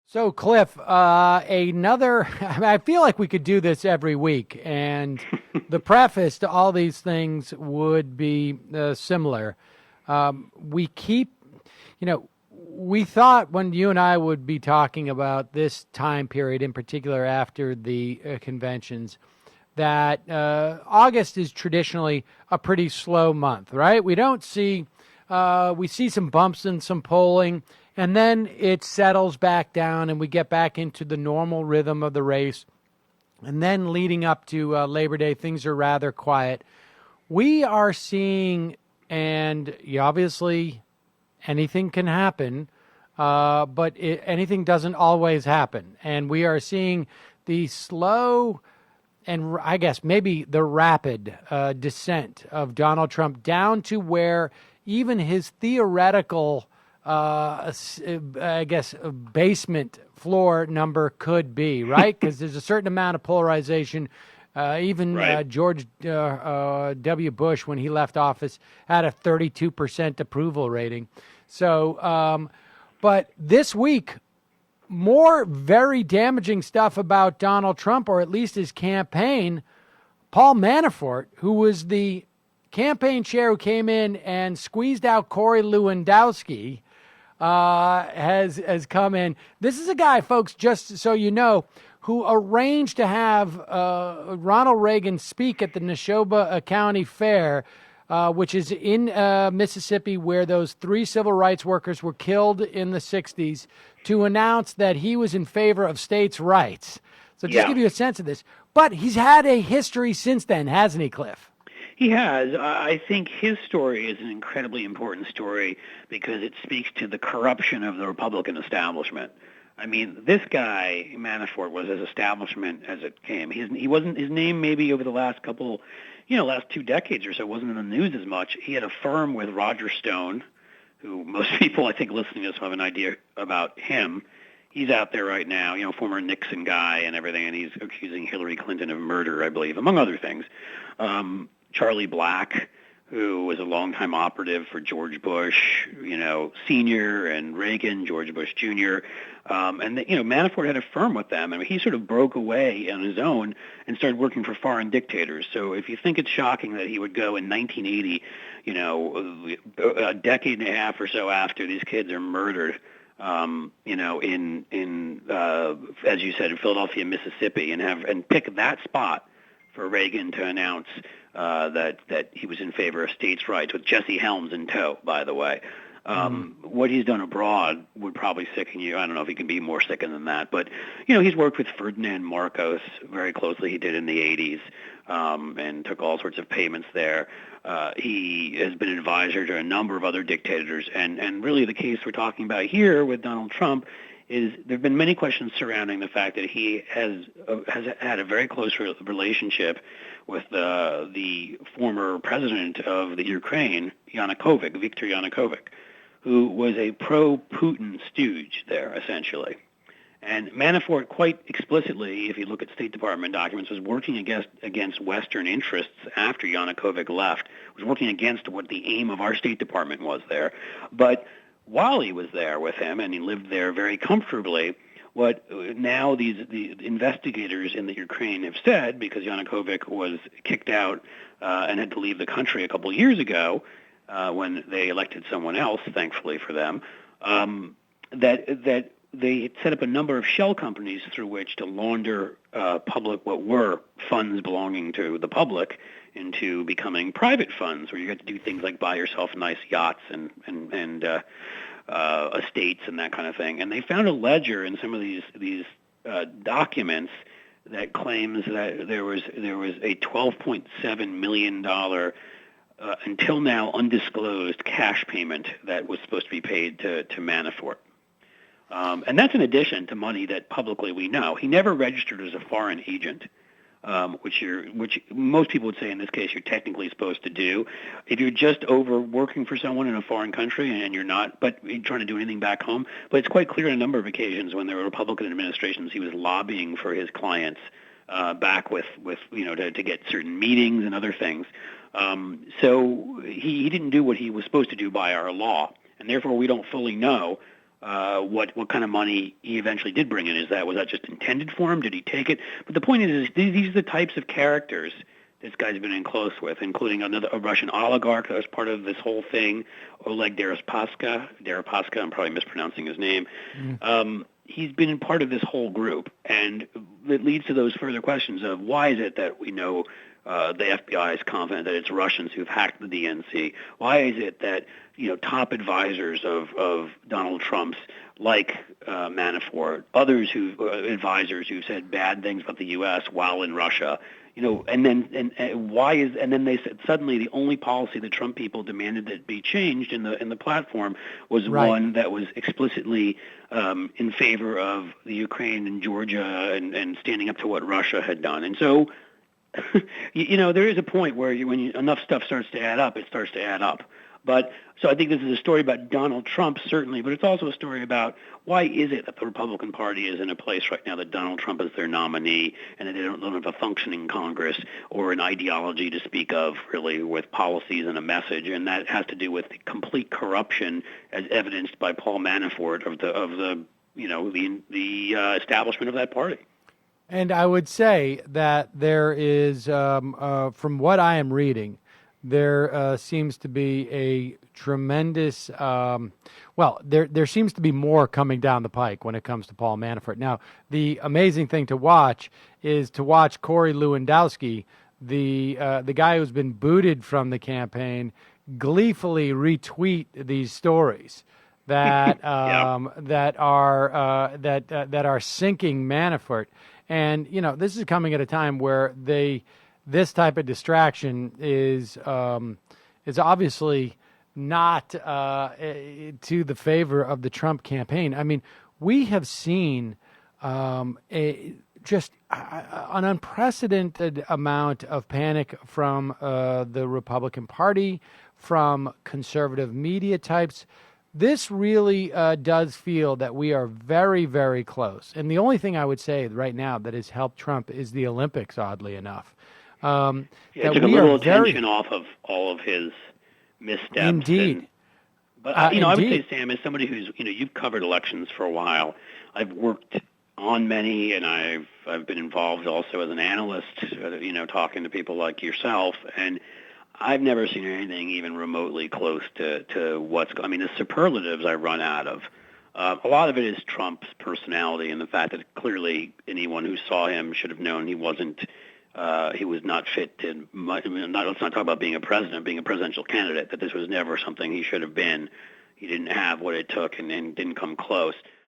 So, Cliff, I feel like we could do this every week, and the preface to all these things would be similar. We keep, we thought when you and I would be talking about this time period, in particular after the conventions, that August is traditionally a pretty slow month, right? We see some bumps in some polling, and then it settles back down, and we get back into the normal rhythm of the race. And then leading up to Labor Day, things are rather quiet. We are seeing, and obviously anything can happen, but anything doesn't always happen. And we are seeing the slow and I guess maybe the rapid descent of Donald Trump down to where even his theoretical, I guess, basement floor number could be, right? Because there's a certain amount of polarization. Even Right. George W. Bush, when he left office, had a 32% approval rating. But this week, more very damaging stuff about Donald Trump, or at least his campaign. Paul Manafort, who was the campaign chair who came in and squeezed out Corey Lewandowski, has come in. This is a guy, folks, just so you know, who arranged to have Ronald Reagan speak at the Neshoba County Fair, which is in Mississippi, where those three civil rights workers were killed in the 60s, to announce that he was in favor of states' rights. So just Yeah, give you a sense of this. But he's had a history since then, hasn't he, Cliff? he has. I think his story is an incredibly important story because it speaks to the corruption of the Republican establishment. I mean, this guy Manafort was as establishment as it came. He wasn't his name maybe over the last couple, last 2 decades or so wasn't in the news as much. He had a firm with Roger Stone, who most people I think listening to this have an idea about him. He's out there right now, former Nixon guy and everything, and he's accusing Hillary Clinton of murder, I believe, among other things. Charlie Black, who was a longtime operative for George Bush, Senior and Reagan, George Bush Jr. Manafort had a firm with them, and he sort of broke away on his own and started working for foreign dictators. So if you think it's shocking that he would go in 1980, a decade and a half or so after these kids are murdered, as you said, in Philadelphia, Mississippi, and pick that spot for Reagan to announce that he was in favor of states' rights, with Jesse Helms in tow, by the way. What he's done abroad would probably sicken you. I don't know if he can be more sickened than that, but he's worked with Ferdinand Marcos very closely. He did in the 80s, and took all sorts of payments there. He has been an advisor to a number of other dictators, and really the case we're talking about here with Donald Trump is there have been many questions surrounding the fact that he has had a very close relationship with the former president of the Ukraine, Viktor Yanukovych, who was a pro-Putin stooge there, essentially. And Manafort, quite explicitly, if you look at State Department documents, was working against Western interests after Yanukovych left, was working against what the aim of our State Department was there. But while he was there with him, and he lived there very comfortably, what now the investigators in the Ukraine have said, because Yanukovych was kicked out and had to leave the country a couple years ago when they elected someone else, thankfully for them, that they set up a number of shell companies through which to launder what were funds belonging to the public into becoming private funds, where you get to do things like buy yourself nice yachts and estates and that kind of thing. And they found a ledger in some of these documents that claims that there was a $12.7 million until now undisclosed cash payment that was supposed to be paid to Manafort. And that's in addition to money that publicly we know. He never registered as a foreign agent, which most people would say in this case you're technically supposed to do. If you're just over working for someone in a foreign country and you're not, but you're trying to do anything back home. But it's quite clear on a number of occasions when there were Republican administrations, he was lobbying for his clients back with to get certain meetings and other things. So he didn't do what he was supposed to do by our law, and therefore we don't fully know what kind of money he eventually did bring in. Was that just intended for him? Did he take it? But the point is these are the types of characters this guy's been in close with, including a Russian oligarch that was part of this whole thing, Oleg Deripaska. I'm probably mispronouncing his name. He's been in part of this whole group, and it leads to those further questions of why is it that we know the FBI is confident that it's Russians who've hacked the DNC? Why is it that top advisors of Donald Trump's, like Manafort, others advisors who've said bad things about the U.S. while in Russia, and then they said suddenly the only policy the Trump people demanded that be changed in the platform was one that was explicitly in favor of the Ukraine and Georgia and standing up to what Russia had done. And so, there is a point where when enough stuff starts to add up, it starts to add up. But so I think this is a story about Donald Trump, certainly, but it's also a story about why is it that the Republican Party is in a place right now that Donald Trump is their nominee and that they don't have a functioning Congress or an ideology to speak of, really, with policies and a message. And that has to do with the complete corruption, as evidenced by Paul Manafort, of the establishment of that party. And I would say that there is, from what I am reading, there seems to be a tremendous, there seems to be more coming down the pike when it comes to Paul Manafort. Now, the amazing thing to watch is to watch Corey Lewandowski, the guy who's been booted from the campaign, gleefully retweet these stories that that are sinking Manafort. And this is coming at a time where this type of distraction is obviously not to the favor of the Trump campaign. I mean, we have seen an unprecedented amount of panic from the Republican Party, from conservative media types. This really does feel that we are very, very close. And the only thing I would say right now that has helped Trump is the Olympics, oddly enough. It took a little attention off of all of his missteps. Indeed. I would say, Sam, as somebody who's, you've covered elections for a while, I've worked on many, and I've been involved also as an analyst, talking to people like yourself, and I've never seen anything even remotely close to the superlatives I run out of. A lot of it is Trump's personality and the fact that clearly anyone who saw him should have known he was not fit to, let's not talk about being a presidential candidate, that this was never something he should have been. He didn't have what it took and didn't come close.